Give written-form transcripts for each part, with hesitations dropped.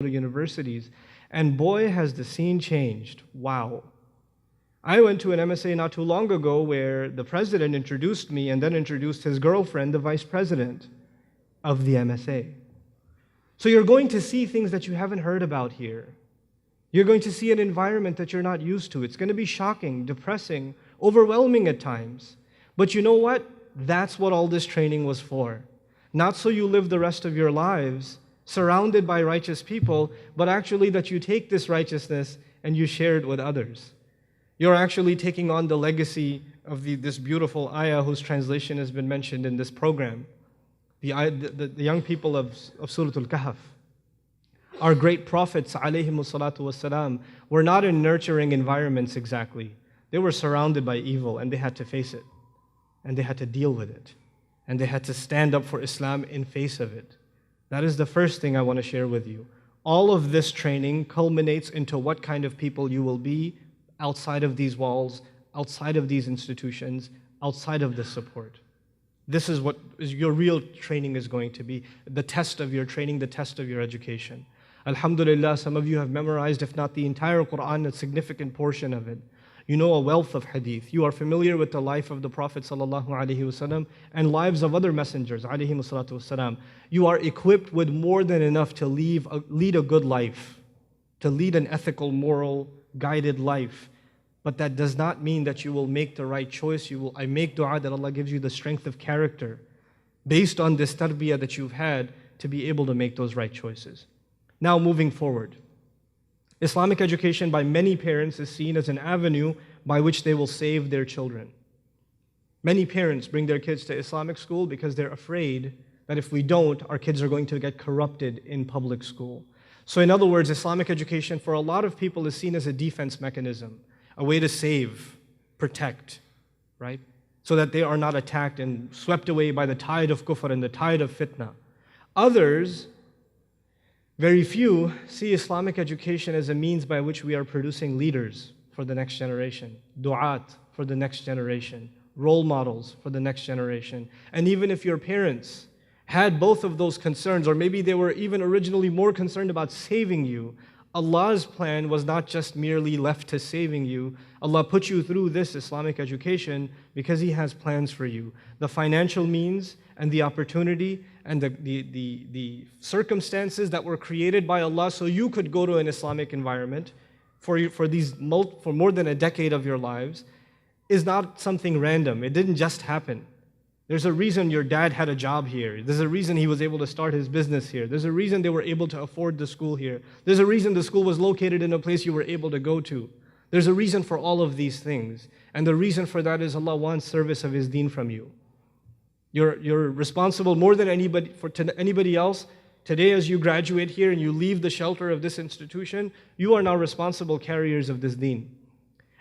to universities. And boy, has the scene changed. Wow. I went to an MSA not too long ago where the president introduced me and then introduced his girlfriend, the vice president of the MSA. So you're going to see things that you haven't heard about here. You're going to see an environment that you're not used to. It's going to be shocking, depressing, overwhelming at times. But you know what? That's what all this training was for. Not so you live the rest of your lives surrounded by righteous people, but actually that you take this righteousness and you share it with others. You're actually taking on the legacy of this beautiful ayah whose translation has been mentioned in this program. The young people of Surah Al-Kahf. Our great prophets, alayhimu salatu wassalam, were not in nurturing environments exactly. They were surrounded by evil and they had to face it. And they had to deal with it. And they had to stand up for Islam in face of it. That is the first thing I want to share with you. All of this training culminates into what kind of people you will be outside of these walls, outside of these institutions, outside of this support. This is what your real training is going to be. The test of your training, the test of your education. Alhamdulillah, some of you have memorized, if not the entire Quran, a significant portion of it. You know a wealth of hadith. You are familiar with the life of the Prophet ﷺ and lives of other messengers ﷺ. You are equipped with more than enough to lead a good life, to lead an ethical, moral, guided life. But that does not mean that you will make the right choice. I make dua that Allah gives you the strength of character based on this tarbiyah that you've had to be able to make those right choices. Now moving forward. Islamic education by many parents is seen as an avenue by which they will save their children. Many parents bring their kids to Islamic school because they're afraid that if we don't, our kids are going to get corrupted in public school. So in other words, Islamic education for a lot of people is seen as a defense mechanism, a way to save, protect, right? So that they are not attacked and swept away by the tide of kufr and the tide of fitna. Others, very few, see Islamic education as a means by which we are producing leaders for the next generation, du'at for the next generation, role models for the next generation. And even if your parents had both of those concerns, or maybe they were even originally more concerned about saving you, Allah's plan was not just merely left to saving you. Allah put you through this Islamic education because He has plans for you. The financial means and the opportunity and the circumstances that were created by Allah so you could go to an Islamic environment for more than a decade of your lives is not something random. It didn't just happen. There's a reason your dad had a job here. There's a reason he was able to start his business here. There's a reason they were able to afford the school here. There's a reason the school was located in a place you were able to go to. There's a reason for all of these things. And the reason for that is Allah wants service of His deen from you. You're responsible more than anybody else. Today as you graduate here and you leave the shelter of this institution, you are now responsible carriers of this deen.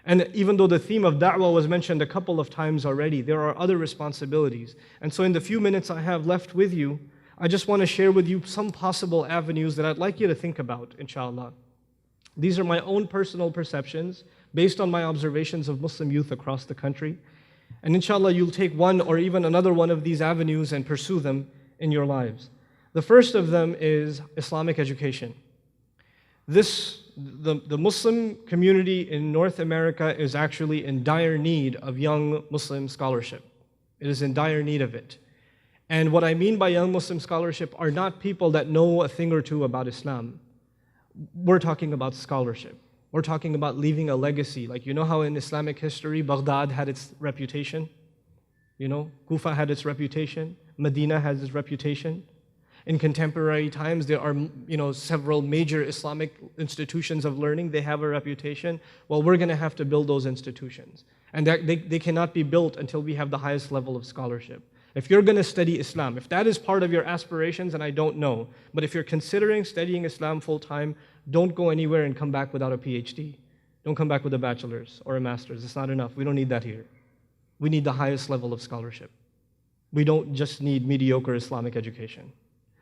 And even though the theme of da'wah was mentioned a couple of times already, there are other responsibilities. And so in the few minutes I have left with you, I just want to share with you some possible avenues that I'd like you to think about, inshallah. These are my own personal perceptions based on my observations of Muslim youth across the country. And inshallah, you'll take one or even another one of these avenues and pursue them in your lives. The first of them is Islamic education. The Muslim community in North America is actually in dire need of young Muslim scholarship. It is in dire need of it. And what I mean by young Muslim scholarship are not people that know a thing or two about Islam. We're talking about scholarship. We're talking about leaving a legacy. Like, you know how in Islamic history, Baghdad had its reputation? You know, Kufa had its reputation. Medina has its reputation. In contemporary times, there are several major Islamic institutions of learning. They have a reputation. Well, we're going to have to build those institutions. And they cannot be built until we have the highest level of scholarship. If you're going to study Islam, if that is part of your aspirations, and I don't know, but if you're considering studying Islam full-time, don't go anywhere and come back without a PhD. Don't come back with a bachelor's or a master's. It's not enough. We don't need that here. We need the highest level of scholarship. We don't just need mediocre Islamic education.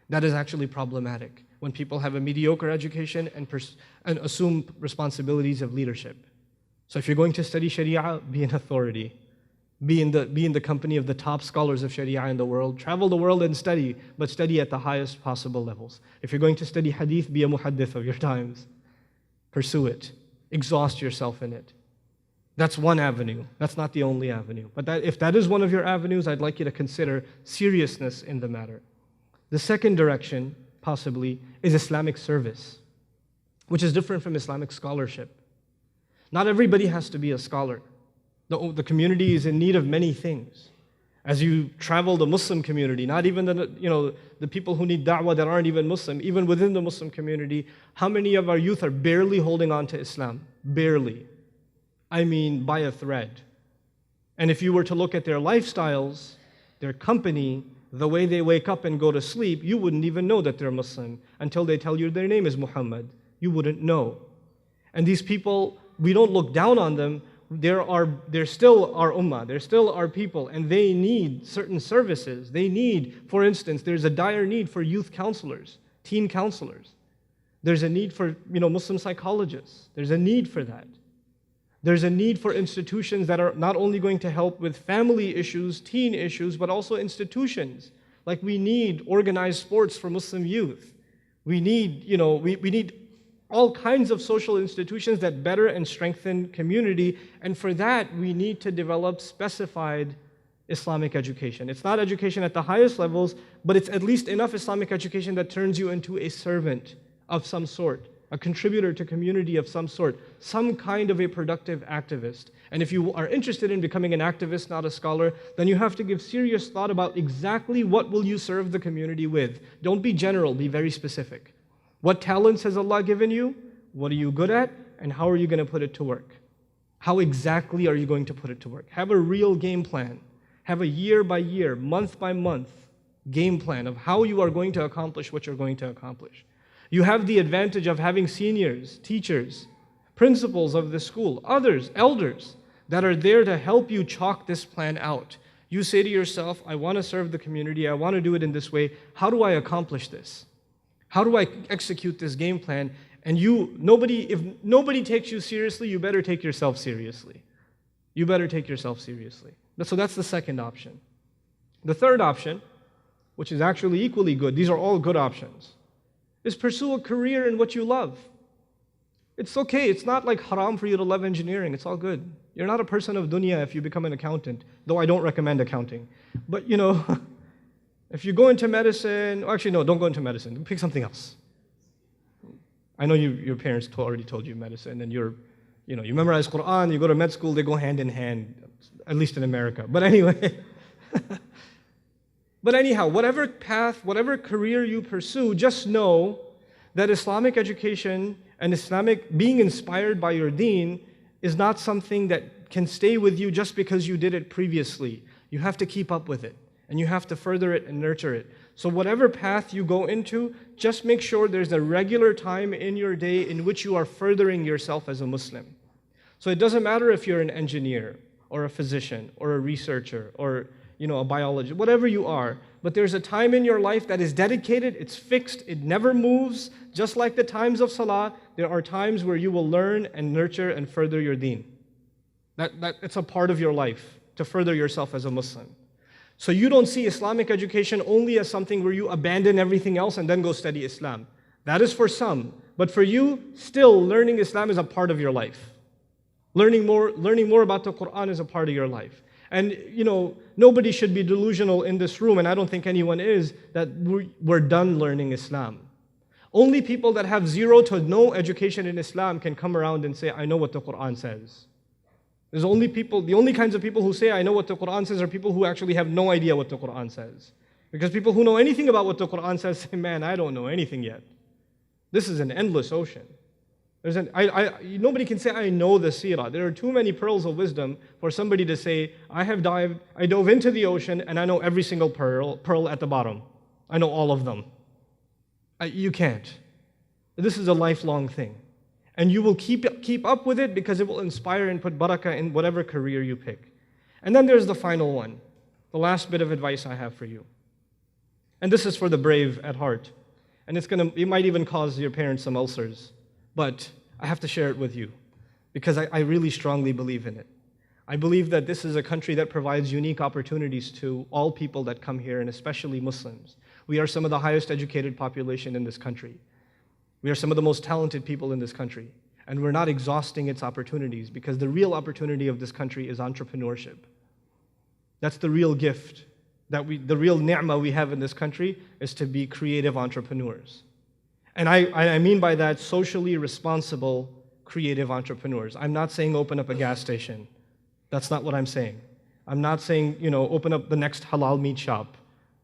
That is actually problematic when people have a mediocre education and assume responsibilities of leadership. So if you're going to study Sharia, be an authority. Be in the company of the top scholars of Sharia in the world. Travel the world and study, but study at the highest possible levels. If you're going to study hadith, be a muhaddith of your times. Pursue it. Exhaust yourself in it. That's one avenue. That's not the only avenue. But if that is one of your avenues, I'd like you to consider seriousness in the matter. The second direction, possibly, is Islamic service, which is different from Islamic scholarship. Not everybody has to be a scholar. The community is in need of many things. As you travel the Muslim community, not even the people who need da'wah that aren't even Muslim, even within the Muslim community, how many of our youth are barely holding on to Islam? Barely. I mean, by a thread. And if you were to look at their lifestyles, their company, the way they wake up and go to sleep, you wouldn't even know that they're Muslim until they tell you their name is Muhammad. You wouldn't know. And these people, we don't look down on them. They're still our ummah, they're still our people, and they need certain services. They need, for instance, there's a dire need for youth counselors, teen counselors. There's a need for Muslim psychologists. There's a need for that. There's a need for institutions that are not only going to help with family issues, teen issues, but also institutions. Like we need organized sports for Muslim youth. We need, we need all kinds of social institutions that better and strengthen community, and for that we need to develop specified Islamic education. It's not education at the highest levels, but it's at least enough Islamic education that turns you into a servant of some sort, a contributor to community of some sort, some kind of a productive activist. And if you are interested in becoming an activist, not a scholar, then you have to give serious thought about exactly what will you serve the community with. Don't be general, be very specific. What talents has Allah given you? What are you good at? And how are you going to put it to work? How exactly are you going to put it to work? Have a real game plan. Have a year by year, month by month game plan of how you are going to accomplish what you're going to accomplish. You have the advantage of having seniors, teachers, principals of the school, others, elders, that are there to help you chalk this plan out. You say to yourself, I want to serve the community, I want to do it in this way. How do I accomplish this? How do I execute this game plan? And if nobody takes you seriously, you better take yourself seriously. You better take yourself seriously. So that's the second option. The third option, which is actually equally good, these are all good options, is pursue a career in what you love. It's okay. It's not like haram for you to love engineering. It's all good. You're not a person of dunya if you become an accountant, though I don't recommend accounting. But if you go into medicine, actually no, don't go into medicine. Pick something else. I know your parents already told you medicine, and you memorize Quran, you go to med school, they go hand in hand, at least in America. But anyway, anyhow, whatever path, whatever career you pursue, just know that Islamic education and Islamic being inspired by your deen is not something that can stay with you just because you did it previously. You have to keep up with it. And you have to further it and nurture it. So whatever path you go into, just make sure there's a regular time in your day in which you are furthering yourself as a Muslim. So it doesn't matter if you're an engineer or a physician or a researcher or a biologist, whatever you are, but there's a time in your life that is dedicated, it's fixed, it never moves. Just like the times of salah, there are times where you will learn and nurture and further your deen. It's a part of your life to further yourself as a Muslim. So you don't see Islamic education only as something where you abandon everything else and then go study Islam. That is for some. But for you, still learning Islam is a part of your life. Learning more about the Quran is a part of your life. And nobody should be delusional in this room, and I don't think anyone is, that we're done learning Islam. Only people that have zero to no education in Islam can come around and say, I know what the Quran says. The only kinds of people who say, I know what the Quran says, are people who actually have no idea what the Quran says. Because people who know anything about what the Quran says say, man, I don't know anything yet. This is an endless ocean. Nobody can say, I know the seerah. There are too many pearls of wisdom for somebody to say, I dove into the ocean and I know every single pearl at the bottom. I know all of them. You can't. This is a lifelong thing. And you will keep up with it because it will inspire and put barakah in whatever career you pick. And then there's the final one, the last bit of advice I have for you. And this is for the brave at heart. And it might even cause your parents some ulcers. But I have to share it with you because I really strongly believe in it. I believe that this is a country that provides unique opportunities to all people that come here, and especially Muslims. We are some of the highest educated population in this country. We are some of the most talented people in this country. And we're not exhausting its opportunities, because the real opportunity of this country is entrepreneurship. That's the real gift. The real ni'mah we have in this country is to be creative entrepreneurs. And I mean by that socially responsible creative entrepreneurs. I'm not saying open up a gas station. That's not what I'm saying. I'm not saying, open up the next halal meat shop.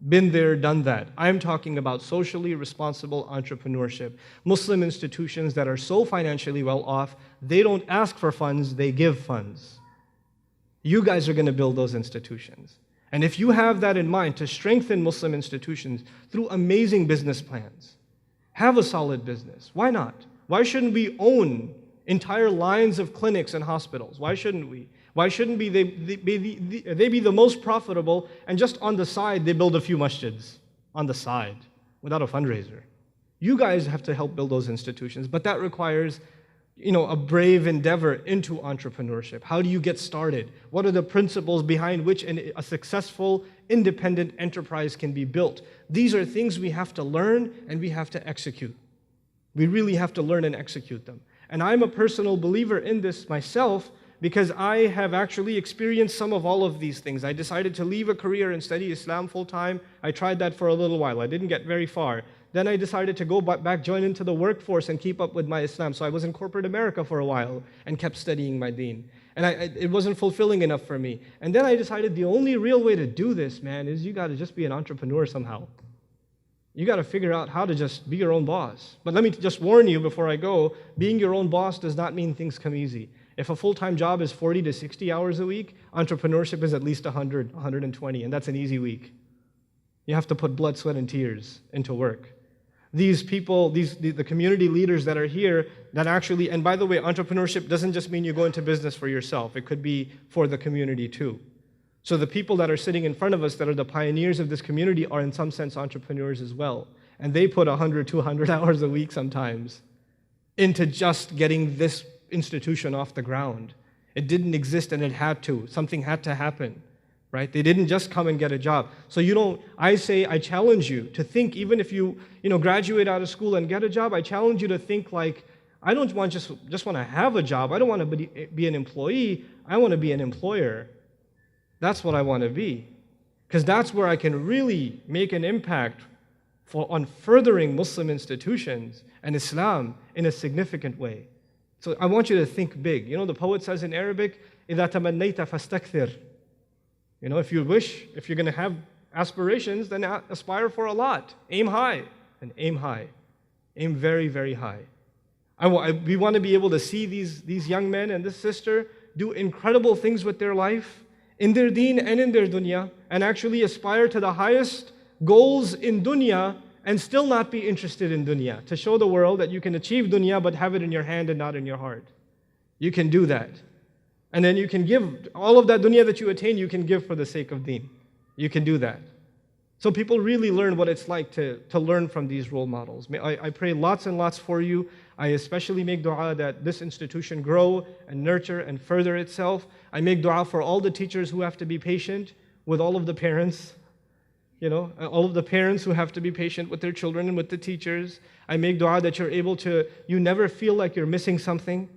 Been there, done that. I'm talking about socially responsible entrepreneurship. Muslim institutions that are so financially well off, they don't ask for funds, they give funds. You guys are going to build those institutions. And if you have that in mind, to strengthen Muslim institutions through amazing business plans, have a solid business. Why not? Why shouldn't we own entire lines of clinics and hospitals? Why shouldn't we? Why shouldn't they be the most profitable, and just on the side they build a few masjids on the side without a fundraiser? You guys have to help build those institutions, but that requires a brave endeavor into entrepreneurship. How do you get started? What are the principles behind which a successful, independent enterprise can be built? These are things we have to learn and we have to execute. We really have to learn and execute them. And I'm a personal believer in this myself, because I have actually experienced some of all of these things. I decided to leave a career and study Islam full time. I tried that for a little while. I didn't get very far. Then I decided to go back, join into the workforce and keep up with my Islam. So I was in corporate America for a while and kept studying my deen. And it wasn't fulfilling enough for me. And then I decided the only real way to do this, man, is you got to just be an entrepreneur somehow. You got to figure out how to just be your own boss. But let me just warn you before I go, being your own boss does not mean things come easy. If a full-time job is 40 to 60 hours a week, entrepreneurship is at least 100, 120, and that's an easy week. You have to put blood, sweat, and tears into work. These people, the community leaders that are here, that actually, and by the way, entrepreneurship doesn't just mean you go into business for yourself. It could be for the community too. So the people that are sitting in front of us that are the pioneers of this community are in some sense entrepreneurs as well. And they put 100, 200 hours a week sometimes into just getting this institution off the ground. It didn't exist and it had to. Something had to happen, right? They didn't just come and get a job. So I challenge you to think, even if you graduate out of school and get a job, I challenge you to think like, I don't want just want to have a job. I don't want to be an employee. I want to be an employer. That's what I want to be. Because that's where I can really make an impact on furthering Muslim institutions and Islam in a significant way. So I want you to think big. The poet says in Arabic, إِذَا تَمَنَّيْتَ فَاسْتَكْثِرْ. If you wish, if you're going to have aspirations, then aspire for a lot. Aim high, and aim high. Aim very, very high. We want to be able to see these young men and this sister do incredible things with their life, in their deen and in their dunya, and actually aspire to the highest goals in dunya and still not be interested in dunya, to show the world that you can achieve dunya but have it in your hand and not in your heart. You can do that. And then you can give all of that dunya that you attain, you can give for the sake of deen. You can do that. So people really learn what it's like to learn from these role models. I pray lots and lots for you. I especially make dua that this institution grow and nurture and further itself. I make dua for all the teachers who have to be patient with all of the parents. All of the parents who have to be patient with their children and with the teachers. I make dua that you never feel like you're missing something.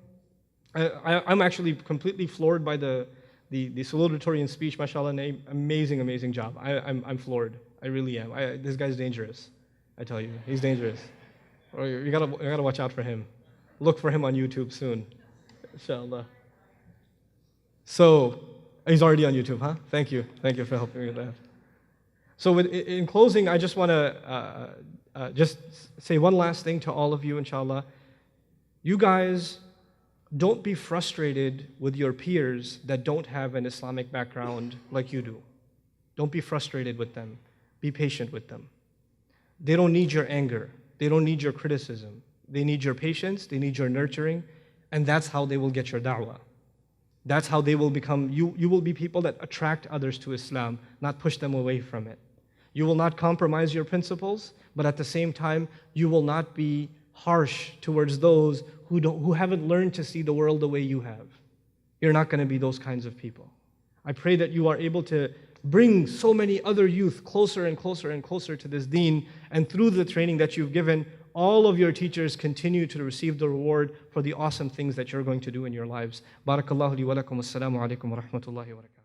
I'm actually completely floored by the salutatorian speech, mashallah, amazing, amazing job. I'm floored. I really am. This guy's dangerous. I tell you, he's dangerous. You gotta watch out for him. Look for him on YouTube soon, inshallah. So, he's already on YouTube, huh? Thank you for helping me with that. So in closing, I just want to just say one last thing to all of you, inshallah. You guys, don't be frustrated with your peers that don't have an Islamic background like you do. Don't be frustrated with them. Be patient with them. They don't need your anger. They don't need your criticism. They need your patience. They need your nurturing. And that's how they will get your da'wah. That's how they will become, you will be people that attract others to Islam, not push them away from it. You will not compromise your principles, but at the same time, you will not be harsh towards those who haven't learned to see the world the way you have. you're not going to be those kinds of people. I pray that you are able to bring so many other youth closer and closer and closer to this deen, and through the training that you've given, all of your teachers continue to receive the reward for the awesome things that you're going to do in your lives. Barakallahu li wa lakum. Assalamu alaikum wa rahmatullahi wa barakatuh.